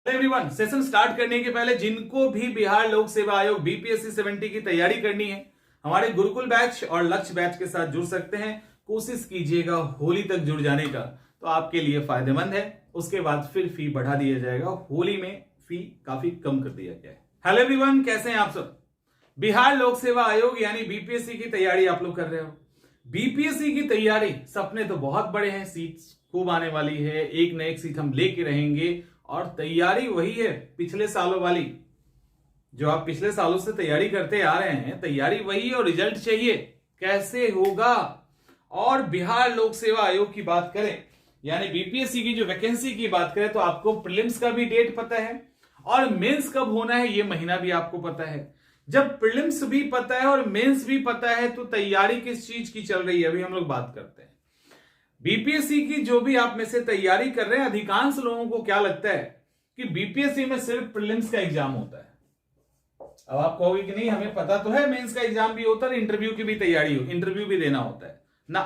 Everyone, session start करने के पहले जिनको भी बिहार लोक सेवा आयोग बीपीएससी 70 की तैयारी करनी है, हमारे गुरुकुल बैच और लक्ष्य बैच के साथ जुड़ सकते हैं। कोशिश कीजिएगा होली तक जुड़ जाने का, तो आपके लिए फायदेमंद है। उसके बाद फिर फी बढ़ा दिया जाएगा। होली में फी काफी कम कर दिया गया है। हेलो एवरीवन, कैसे हैं आप सब? बिहार लोक सेवा आयोग यानी बीपीएससी की तैयारी आप लोग कर रहे हो। बीपीएससी की तैयारी, सपने तो बहुत बड़े हैं, सीट खूब आने वाली है, एक न एक सीट हम लेके रहेंगे और तैयारी वही है पिछले सालों वाली, जो आप पिछले सालों से तैयारी करते आ रहे हैं। तैयारी वही और रिजल्ट चाहिए। कैसे होगा? और बिहार लोक सेवा आयोग की बात करें यानी बीपीएससी की जो वैकेंसी की बात करें, तो आपको प्रीलिम्स का भी डेट पता है और मेंस कब होना है ये महीना भी आपको पता है। जब प्रीलिम्स भी पता है और मेंस भी पता है, तो तैयारी किस चीज की चल रही है अभी हम लोग बात करते हैं। बीपीएससी की जो भी आप में से तैयारी कर रहे हैं, अधिकांश लोगों को क्या लगता है कि बीपीएससी में सिर्फ प्रीलिम्स का एग्जाम होता है। अब आप कहोगे कि नहीं, हमें पता तो है मेंस का एग्जाम भी होता है, इंटरव्यू की भी तैयारी हो, इंटरव्यू भी देना होता है ना।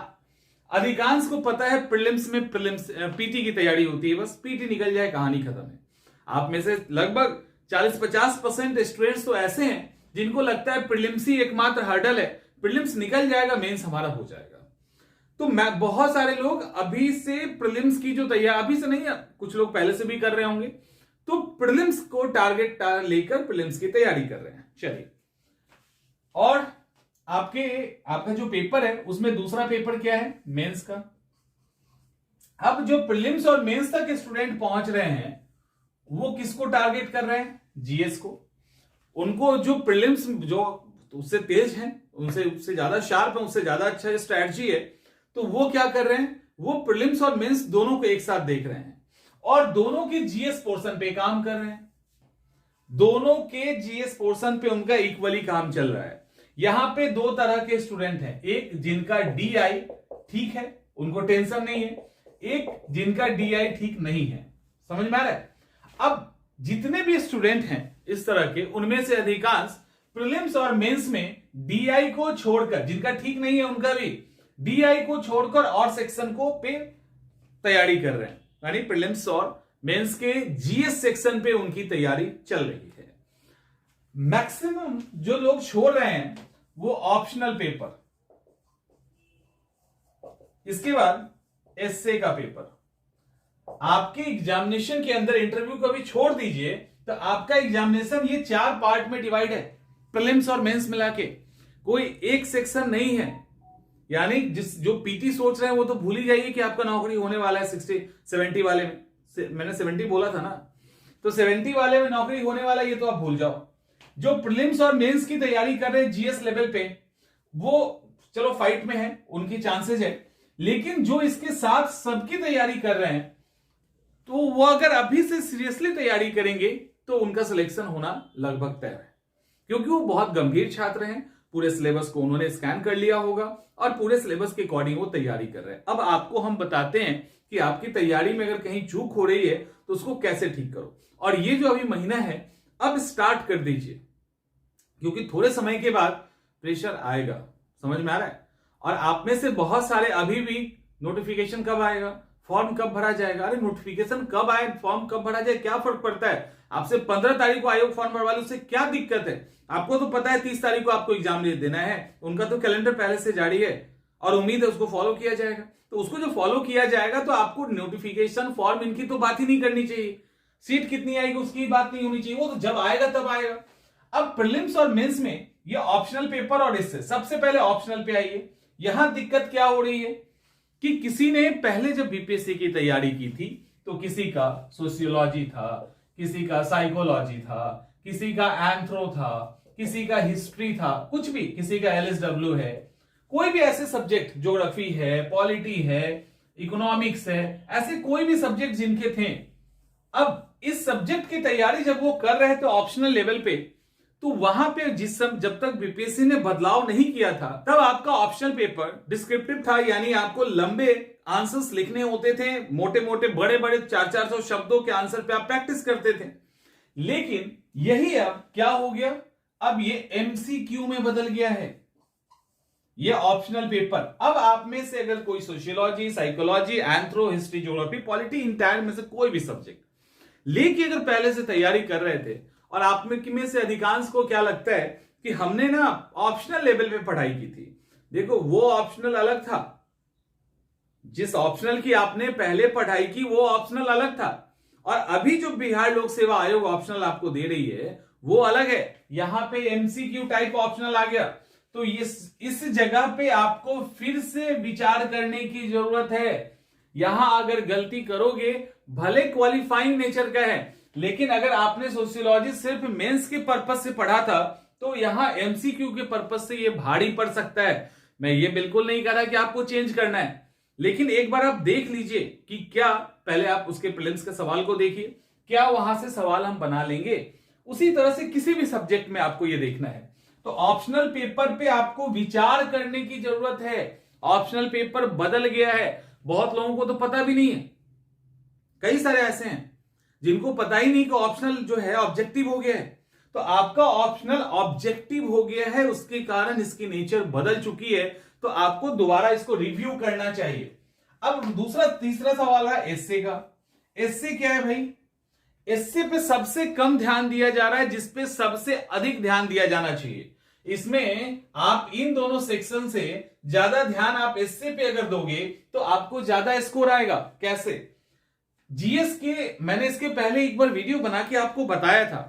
अधिकांश को पता है प्रीलिम्स में पीटी की तैयारी होती है, बस पीटी निकल जाए कहानी खत्म है। आप में से लगभग 40-50% स्टूडेंट्स तो ऐसे हैं जिनको लगता है प्रीलिम्स ही एकमात्र हर्डल है, प्रीलिम्स निकल जाएगा मेंस हमारा हो जाएगा। तो मैं बहुत सारे लोग अभी से प्रीलिम्स की जो तैयारी, अभी से नहीं, कुछ लोग पहले से भी कर रहे होंगे, तो प्रीलिम्स को टारगेट लेकर प्रीलिम्स की तैयारी कर रहे हैं। चलिए, और आपका जो पेपर है उसमें दूसरा पेपर क्या है? मेंस का। अब जो प्रीलिम्स और मेंस तक स्टूडेंट पहुंच रहे हैं, वो किसको टारगेट कर रहे हैं? जीएस को। उनको जो प्रीलिम्स जो उससे तेज है, उससे ज्यादा शार्प है, उससे ज्यादा अच्छा स्ट्रैटेजी है, तो वो क्या कर रहे हैं? वो प्रीलिम्स और मेंस दोनों को एक साथ देख रहे हैं और दोनों के जीएस पोर्शन पे काम कर रहे हैं। दोनों के जीएस पोर्शन पे उनका इक्वली काम चल रहा है। यहां पे दो तरह के स्टूडेंट हैं, एक जिनका डीआई ठीक है, उनको टेंशन नहीं है, एक जिनका डीआई ठीक नहीं है। समझ में आ रहा है? अब जितने भी स्टूडेंट हैं इस तरह के, उनमें से अधिकांश प्रीलिम्स और मेंस में डीआई को छोड़कर, जिनका ठीक नहीं है उनका भी डीआई को छोड़कर और सेक्शन को पे तैयारी कर रहे हैं, यानी प्रीलिम्स और मेंस के जीएस सेक्शन पे उनकी तैयारी चल रही है। मैक्सिमम जो लोग छोड़ रहे हैं वो ऑप्शनल पेपर, इसके बाद एसए का पेपर। आपके एग्जामिनेशन के अंदर इंटरव्यू को भी छोड़ दीजिए, तो आपका एग्जामिनेशन ये 4 पार्ट में डिवाइड है, प्रीलिम्स और मेंस मिला के, कोई एक सेक्शन नहीं है। यानी जो पीटी सोच रहे हैं वो तो भूल ही जाइए कि आपका नौकरी होने वाला है 60-70 वाले में, मैंने 70 बोला था ना, तो 70 वाले में नौकरी होने वाला है, ये तो आप भूल जाओ। जो प्रीलिम्स और मेंस की तैयारी कर रहे हैं जीएस लेवल पे, वो चलो फाइट में है, उनकी चांसेस है, लेकिन जो इसके साथ सबकी तैयारी कर रहे हैं, तो वो अगर अभी से सीरियसली तैयारी करेंगे तो उनका सिलेक्शन होना लगभग तय है, क्योंकि वो बहुत गंभीर छात्र हैं। पूरे सिलेबस को उन्होंने स्कैन कर लिया होगा और पूरे सिलेबस के अकॉर्डिंग वो तैयारी कर रहे हैं। अब आपको हम बताते हैं कि आपकी तैयारी में अगर कहीं चूक हो रही है तो उसको कैसे ठीक करो। और ये जो अभी महीना है, अब स्टार्ट कर दीजिए, क्योंकि थोड़े समय के बाद प्रेशर आएगा। समझ में आ रहा है? और आप में से बहुत सारे अभी भी नोटिफिकेशन कब आएगा, फॉर्म कब भरा जाएगा, अरे नोटिफिकेशन कब आए, फॉर्म कब भरा जाए, क्या फर्क पड़ता है? आपसे 15 तारीख को आयोग फॉर्म भरवा लो, उससे क्या दिक्कत है? आपको तो पता है 30 तारीख को आपको एग्जाम देना है, उनका तो कैलेंडर पहले से जारी है और उम्मीद है उसको फॉलो किया जाएगा। तो उसको जो फॉलो किया जाएगा, तो आपको नोटिफिकेशन फॉर्म इनकी तो बात ही नहीं करनी चाहिए, सीट कितनी आएगी उसकी बात नहीं होनी चाहिए, वो तो जब आएगा तब आएगा। अब प्रीलिम्स और मेंस में ये ऑप्शनल पेपर, और इससे सबसे पहले ऑप्शनल पे आइए। यहां दिक्कत क्या हो रही है कि किसी ने पहले जब बीपीएससी की तैयारी की थी, तो किसी का सोशियोलॉजी था, किसी का साइकोलॉजी था, किसी का एंथ्रो था, किसी का हिस्ट्री था, कुछ भी, किसी का एलएसडब्ल्यू है, कोई भी ऐसे सब्जेक्ट, ज्योग्राफी है, पॉलिटी है, इकोनॉमिक्स है, ऐसे कोई भी सब्जेक्ट जिनके थे। अब इस सब्जेक्ट की तैयारी जब वो कर रहे थे ऑप्शनल लेवल पे, तो वहां पे जब तक बीपीएससी ने बदलाव नहीं किया था, तब आपका ऑप्शनल पेपर डिस्क्रिप्टिव था, यानी आपको लंबे आंसर्स लिखने होते थे, मोटे मोटे बड़े बड़े 400-400 शब्दों के आंसर पे आप प्रैक्टिस करते थे। लेकिन यही अब क्या हो गया, अब ये एमसीक्यू में बदल गया है, ये ऑप्शनल पेपर। अब आप में से अगर कोई sociology, psychology, anthro, history, geography, polity, entire में से कोई भी सब्जेक्ट लेके अगर पहले से तैयारी कर रहे थे, और आप में से अधिकांश को क्या लगता है कि हमने ना ऑप्शनल लेवल पे पढ़ाई की थी, देखो वो ऑप्शनल अलग था, जिस ऑप्शनल की आपने पहले पढ़ाई की वो ऑप्शनल अलग था, और अभी जो बिहार लोक सेवा आयोग ऑप्शनल आपको दे रही है वो अलग है। यहां पे एमसीक्यू टाइप ऑप्शनल आ गया, तो इस जगह पे आपको फिर से विचार करने की जरूरत है। यहां अगर गलती करोगे, भले क्वालिफाइंग नेचर का है, लेकिन अगर आपने सोशियोलॉजी सिर्फ मेंस के पर्पज से पढ़ा था तो यहां एमसीक्यू के पर्पज से ये भारी पड़ सकता है। मैं ये बिल्कुल नहीं कह रहा कि आपको चेंज करना है, लेकिन एक बार आप देख लीजिए कि क्या, पहले आप उसके प्रीलिम्स के सवाल को देखिए, क्या वहां से सवाल हम बना लेंगे। उसी तरह से किसी भी सब्जेक्ट में आपको यह देखना है, तो ऑप्शनल पेपर पे आपको विचार करने की जरूरत है। ऑप्शनल पेपर बदल गया है, बहुत लोगों को तो पता भी नहीं है। कई सारे ऐसे हैं जिनको पता ही नहीं कि ऑप्शनल जो है ऑब्जेक्टिव हो गया है। तो आपका ऑप्शनल ऑब्जेक्टिव हो गया है, उसके कारण इसकी नेचर बदल चुकी है, तो आपको दोबारा इसको रिव्यू करना चाहिए। अब तीसरा सवाल है एस्से का। एस्से क्या है भाई? एस्से पे सबसे कम ध्यान दिया जा रहा है, जिसपे सबसे अधिक ध्यान दिया जाना चाहिए। इसमें आप इन दोनों सेक्शन से ज्यादा ध्यान आप एस्से पे अगर दोगे तो आपको ज्यादा स्कोर आएगा। कैसे? जीएस के मैंने इसके पहले एक बार वीडियो बना के आपको बताया था,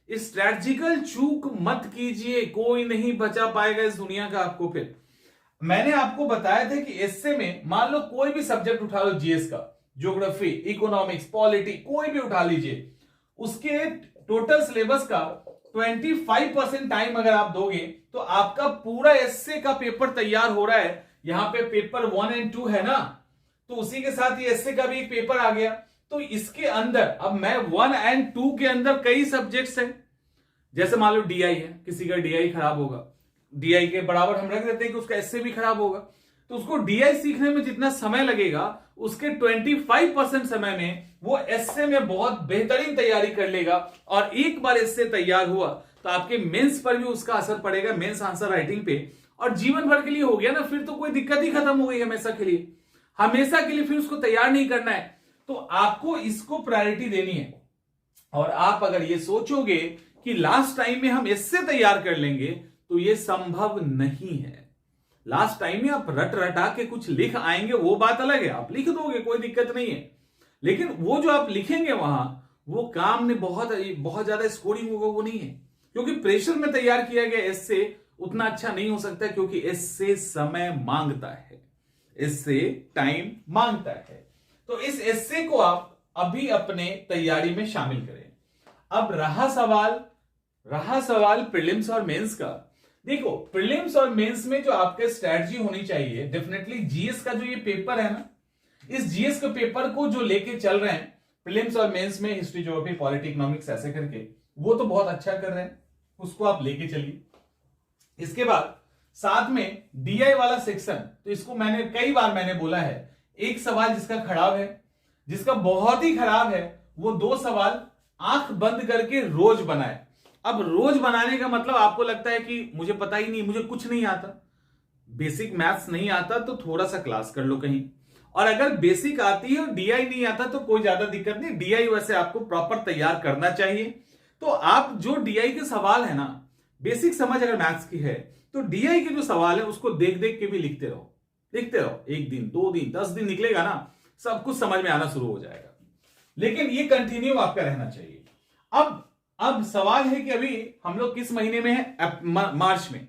स्ट्रैटेजिकल चूक मत कीजिए, कोई नहीं बचा पाएगा इस दुनिया का आपको। फिर मैंने आपको बताया था कि एस्से में मान लो कोई भी सब्जेक्ट उठा लो, जीएस का, ज्योग्राफी, इकोनॉमिक्स, पॉलिटी, कोई भी उठा लीजिए, उसके टोटल सिलेबस का 25% टाइम अगर आप दोगे तो आपका पूरा एस्से का पेपर तैयार हो रहा है। यहां पे पेपर 1 और 2 है ना, तो उसी के साथ ये एस्से का भी एक पेपर आ गया। तो इसके अंदर अब मैं 1 और 2 के अंदर कई सब्जेक्ट्स हैं, जैसे मान लो डीआई है, किसी का डीआई खराब होगा, डीआई के बराबर हम रख देते हैं कि उसका एस्से भी खराब होगा, तो उसको डीआई सीखने में जितना समय लगेगा उसके 25% समय में वो एस्से में बहुत बेहतरीन तैयारी कर लेगा। और एक बार एस्से तैयार हुआ तो आपके मेंस पर भी उसका असर पड़ेगा, मेंस आंसर राइटिंग पे, और जीवन भर के लिए हो गया ना, फिर तो कोई दिक्कत ही खत्म हो गई हमेशा के लिए। हमेशा के लिए फिर उसको तैयार नहीं करना है, तो आपको इसको प्रायोरिटी देनी है। और आप अगर ये सोचोगे कि लास्ट टाइम में हम एस्से तैयार कर लेंगे तो ये संभव नहीं है। लास्ट टाइम में आप रट रटा के कुछ लिख आएंगे वो बात अलग है, आप लिख दोगे कोई दिक्कत नहीं है, लेकिन वो जो आप लिखेंगे वहां वो काम में बहुत ज्यादा स्कोरिंग होगा वो नहीं है, क्योंकि प्रेशर में तैयार किया गया एस्से उतना अच्छा नहीं हो सकता, क्योंकि एस्से समय मांगता है, एस्से टाइम मांगता है। तो इस एस्से को आप अभी अपने तैयारी में शामिल करें। अब रहा सवाल प्रीलिम्स और मेंस का। देखो, प्रीलिम्स और मेंस में जो आपके स्ट्रेटजी होनी चाहिए, डेफिनेटली जीएस का जो ये पेपर है ना, इस जीएस के पेपर को जो लेके चल रहे हैं प्रीलिम्स और मेंस में, हिस्ट्री, ज्योग्राफी, पॉलिटी, इकोनॉमिक्स ऐसे करके, वो तो बहुत अच्छा कर रहे हैं, उसको आप लेके चलिए। इसके बाद साथ में डीआई वाला सेक्शन, तो इसको कई बार मैंने बोला है, एक सवाल जिसका खराब है, जिसका बहुत ही खराब है, वो 2 सवाल आंख बंद करके रोज बनाए। अब रोज बनाने का मतलब आपको लगता है कि मुझे पता ही नहीं, मुझे कुछ नहीं आता, बेसिक मैथ्स नहीं आता तो थोड़ा सा क्लास कर लो कहीं, और अगर बेसिक आती है और डीआई नहीं आता तो कोई ज्यादा दिक्कत नहीं, डीआई वैसे आपको प्रॉपर तैयार करना चाहिए। तो आप जो डीआई के सवाल है ना, बेसिक समझ अगर मैथ्स की है तो डीआई के जो सवाल है उसको देख देख के भी लिखते रहो, 1 दिन 2 दिन 10 दिन निकलेगा ना, सब कुछ समझ में आना शुरू हो जाएगा, लेकिन ये कंटिन्यू आपका रहना चाहिए। अब सवाल है कि अभी हम लोग किस महीने में है? मार्च में।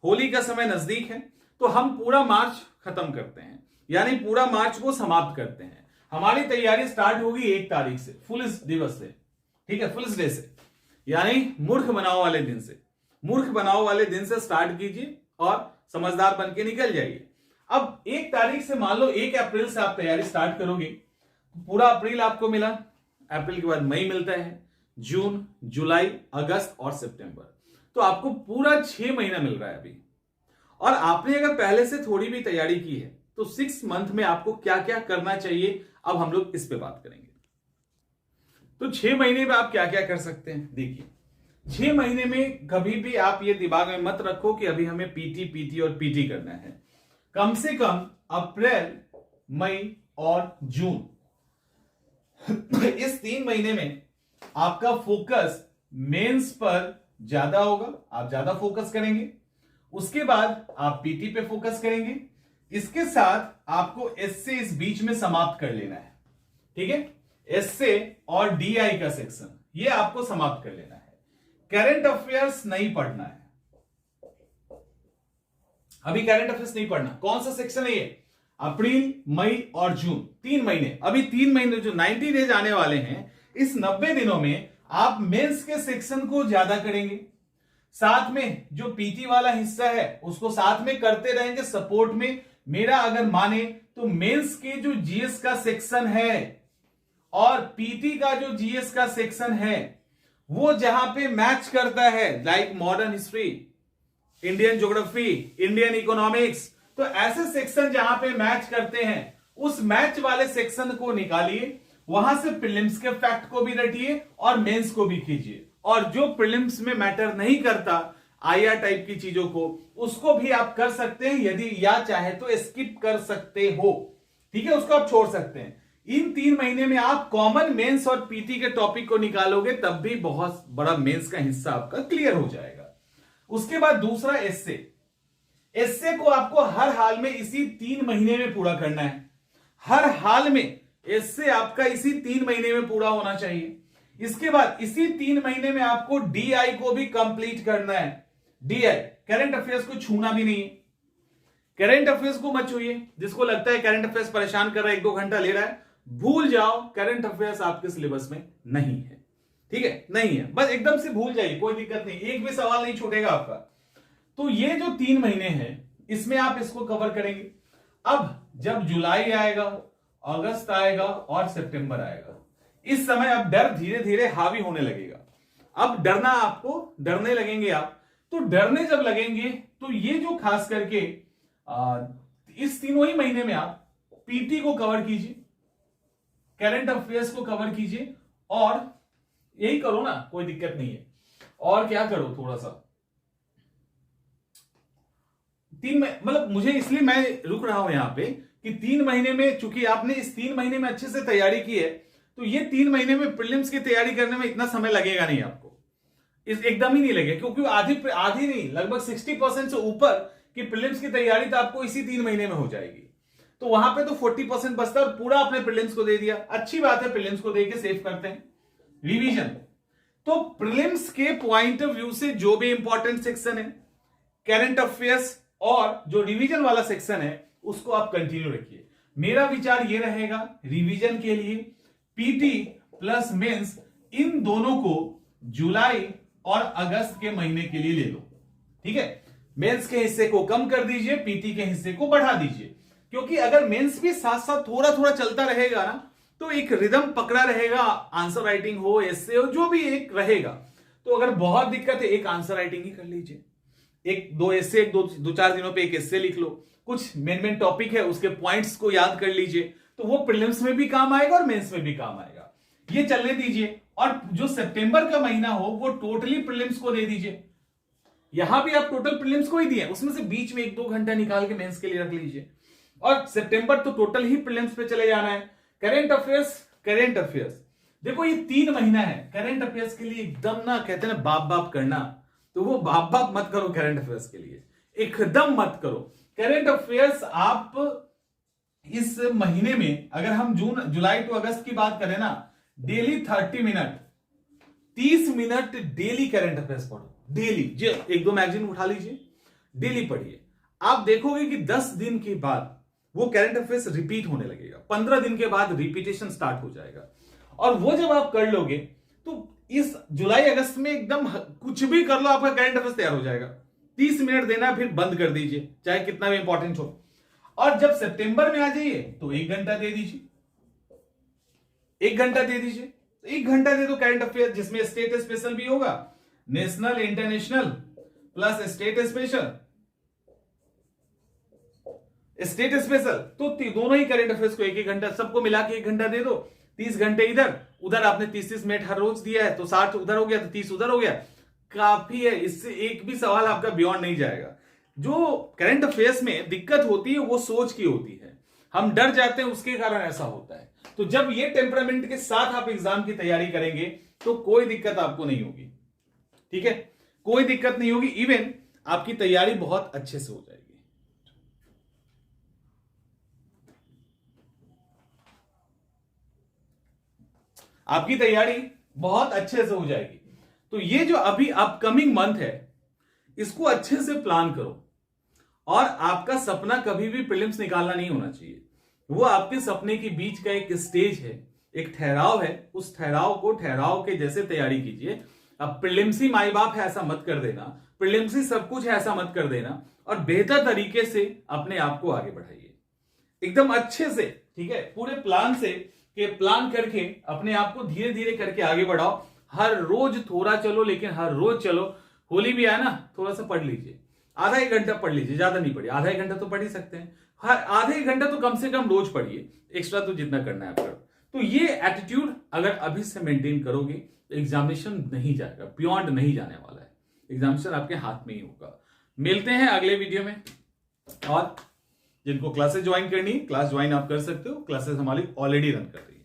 होली का समय नजदीक है, तो हम पूरा मार्च खत्म करते हैं, यानी पूरा मार्च को समाप्त करते हैं। हमारी तैयारी स्टार्ट होगी 1 तारीख से, फुल्स दिवस से, ठीक है, फुल्स डे से, यानी मूर्ख बनाओ वाले दिन से। मूर्ख बनाओ वाले दिन से स्टार्ट कीजिए और समझदार बन के निकल जाइए। अब 1 तारीख से मान लो 1 अप्रैल से आप तैयारी स्टार्ट करोगे, पूरा अप्रैल आपको मिला, अप्रैल के बाद मई मिलता है, जून, जुलाई, अगस्त और सितंबर, तो आपको पूरा 6 महीना मिल रहा है अभी। और आपने अगर पहले से थोड़ी भी तैयारी की है तो 6 मंथ में आपको क्या क्या करना चाहिए, अब हम लोग इस पे बात करेंगे। तो 6 महीने में आप क्या क्या कर सकते हैं? देखिए, 6 महीने में कभी भी आप ये दिमाग में मत रखो कि अभी हमें पीटी और पीटी करना है। कम से कम अप्रैल, मई और जून इस 3 महीने में आपका फोकस मेंस पर ज्यादा होगा, आप ज्यादा फोकस करेंगे। उसके बाद आप पीटी पे फोकस करेंगे। इसके साथ आपको एससे इस बीच में समाप्त कर लेना है, ठीक है। एससे और डीआई का सेक्शन ये आपको समाप्त कर लेना है। करंट अफेयर्स नहीं पढ़ना है, अभी करंट अफेयर्स नहीं पढ़ना। कौन सा सेक्शन है ये? अप्रैल, मई और जून, 3 महीने। अभी 3 महीने जो 90 डेज आने वाले हैं, इस 90 दिनों में आप मेंस के सेक्शन को ज्यादा करेंगे, साथ में जो पीटी वाला हिस्सा है उसको साथ में करते रहेंगे सपोर्ट में। मेरा अगर माने तो मेंस के जो जीएस का सेक्शन है और पीटी का जो जीएस का सेक्शन है वो जहां पे मैच करता है, like modern history, Indian geography, Indian economics, तो ऐसे सेक्शन जहां पे मैच करते हैं उस मैच वाले सेक्शन को निकालिए, वहां से प्रीलिम्स के फैक्ट को भी रटिए और मेंस को भी कीजिए। और जो प्रीलिम्स में मैटर नहीं करता, आईआर टाइप की चीजों को, उसको भी आप कर सकते हैं, यदि या चाहे तो स्किप कर सकते हो, ठीक है, उसको आप छोड़ सकते हैं। इन 3 महीने में आप कॉमन मेंस और पीटी के टॉपिक को निकालोगे तब भी बहुत बड़ा मेंस का हिस्सा आपका क्लियर हो जाएगा। उसके बाद दूसरा एस्से। एस्से को आपको हर हाल में इसी 3 महीने में पूरा करना है। हर हाल में एस्से आपका इसी 3 महीने में पूरा होना चाहिए। इसके बाद इसी 3 महीने में आपको डीआई को भी कंप्लीट करना है। डीआई करंट अफेयर्स को छूना भी नहीं है, करंट अफेयर्स को मत छूइए। जिसको लगता है करंट अफेयर्स परेशान कर रहा है, 1-2 घंटा ले रहा है, भूल जाओ, करंट अफेयर्स आपके सिलेबस में नहीं है, ठीक है, नहीं है, बस एकदम से भूल जाइए, कोई दिक्कत नहीं, एक भी सवाल नहीं छूटेगा आपका। तो ये जो 3 महीने हैं इसमें आप इसको कवर करेंगे। अब जब जुलाई आएगा, अगस्त आएगा और सितंबर आएगा, इस समय अब डर धीरे धीरे हावी होने लगेगा। अब डरना, आपको डरने लगेंगे आप। तो डरने जब लगेंगे तो ये जो खास करके इस तीनों ही महीने में आप पीटी को कवर कीजिए, करंट अफेयर्स को कवर कीजिए, और यही करो ना, कोई दिक्कत नहीं है। और क्या करो, थोड़ा सा 3 मतलब मुझे इसलिए मैं रुक रहा हूं यहां पे कि 3 महीने में, चूंकि आपने इस 3 महीने में अच्छे से तैयारी की है, तो ये 3 महीने में प्रीलिम्स की तैयारी करने में इतना समय लगेगा नहीं आपको, इस एकदम ही नहीं लगेगा, क्योंकि आधी नहीं, लगभग 60% से ऊपर की प्रीलिम्स की तैयारी तो आपको इसी 3 महीने में हो जाएगी। तो वहां पे तो 40% बचता है और पूरा अपने प्रीलिम्स को दे दिया। अच्छी बात है, प्रीलिम्स को देके सेव करते हैं। रिवीजन, तो प्रीलिम्स के पॉइंट ऑफ व्यू से जो भी इंपॉर्टेंट सेक्शन है, करंट अफेयर्स और जो रिवीजन वाला सेक्शन है, उसको आप कंटिन्यू रखिए। मेरा विचार ये रहेगा, रिवीजन के लिए पीटी प्लस मेंस, इन दोनों को जुलाई और अगस्त के महीने के लिए ले लो, ठीक है। मेंस के हिस्से को कम कर दीजिए, पीटी के हिस्से को बढ़ा दीजिए, क्योंकि अगर मेंस भी साथ साथ थोड़ा थोड़ा चलता रहेगा ना, तो एक रिदम पकड़ा रहेगा, आंसर राइटिंग हो, एस्से हो, जो भी एक रहेगा। तो अगर बहुत दिक्कत है, एक आंसर राइटिंग ही कर लीजिए, 1-2 एस्से, 2-4 दिनों पे एक एस्से लिख लो, कुछ मेन टॉपिक है उसके पॉइंट्स को याद कर लीजिए, तो वो प्रीलिम्स में भी काम आएगा और मेंस में भी काम आएगा। ये चलने दीजिए, और जो सितंबर का महीना हो वो टोटली प्रीलिम्स को दे दीजिए। यहां भी आप टोटल प्रीलिम्स को ही दिए, उसमें से बीच में 1-2 घंटा निकाल के मेंस के लिए रख लीजिए, और सितंबर तो टोटल ही प्रीलिम्स पे चले जाना है। करंट अफेयर्स देखो, ये 3 महीना है करंट अफेयर्स के लिए, एकदम ना कहते हैं ना बाप बाप करना, तो वो बाप बाप मत करो करंट अफेयर्स के लिए, एकदम मत करो। करंट अफेयर्स आप इस महीने में, अगर हम जुलाई टू अगस्त की बात करें ना, daily 30 minute 30 minute daily current affairs पढ़ो, डेली। 1-2 मैगजीन उठा लीजिए, डेली पढ़िए। आप देखोगे कि 10 दिन के बाद वो करंट अफेयर्स रिपीट होने लगेगा, 15 दिन के बाद रिपीटेशन स्टार्ट हो जाएगा। और वो जब आप कर लोगे तो इस जुलाई अगस्त में एकदम कुछ भी कर लो, आपका करंट अफेयर्स तैयार हो जाएगा। 30 मिनट देना फिर बंद कर दीजिए, चाहे कितना भी इंपॉर्टेंट हो। और जब सितंबर में आ जाइए तो 1 घंटा दे दीजिए, 1 घंटा दे दीजिए, 1 घंटा दे दो करंट अफेयर, जिसमें स्टेट स्पेशल भी होगा, national international plus state special, तो दोनों ही करंट अफेयर्स को 1-1 घंटा, सबको मिला के 1 घंटा दे दो। 30 घंटे इधर उधर, आपने 30 मिनट हर रोज दिया है तो 60 उधर हो गया, तो 30 उधर हो गया, काफी है। इससे एक भी सवाल आपका बियॉन्ड नहीं जाएगा। जो करंट अफेयर्स में दिक्कत होती है वो सोच की होती है, हम डर जाते हैं, उसके कारण ऐसा होता है। तो जब ये टेम्परामेंट के साथ आप एग्जाम की तैयारी करेंगे तो कोई दिक्कत आपको नहीं होगी। ठीक है, कोई दिक्कत नहीं होगी, इवन आपकी तैयारी बहुत अच्छे से हो जाएगी। आपकी तैयारी बहुत अच्छे से हो जाएगी। तो ये जो अभी अपकमिंग मंथ है, इसको अच्छे से प्लान करो। और आपका सपना कभी भी प्रीलिम्स निकालना नहीं होना चाहिए। वो आपके सपने के बीच का एक स्टेज है, एक ठहराव है। उस ठहराव को ठहराव के जैसे तैयारी कीजिए। अब प्रीलिम्स ही माई बाप है ऐसा मत कर देना, प्रीलिम्स ही सब कुछ है ऐसा मत कर देना, और बेहतर तरीके से अपने आप को आगे बढ़ाइए एकदम अच्छे से। ठीक है, पूरे प्लान से के प्लान करके अपने आप को धीरे धीरे करके आगे बढ़ाओ। हर रोज थोड़ा चलो, लेकिन हर रोज चलो। होली भी आया ना, थोड़ा सा पढ़ लीजिए, आधा एक घंटा पढ़ लीजिए, ज्यादा नहीं पढ़िए, आधा एक घंटा तो पढ़ ही सकते हैं। हर आधे एक घंटा तो कम से कम रोज पढ़िए, एक्स्ट्रा तो जितना करना है आप करो। तो ये एटीट्यूड अगर अभी से मेंटेन करोगे, एग्जामिनेशन नहीं जाएगा, बियॉन्ड नहीं जाने वाला है, एग्जामिनेशन आपके हाथ में ही होगा। मिलते हैं अगले वीडियो में। और जिनको क्लासेस ज्वाइन करनी है, क्लास ज्वाइन आप कर सकते हो, क्लासेस हमारी ऑलरेडी रन कर रही है।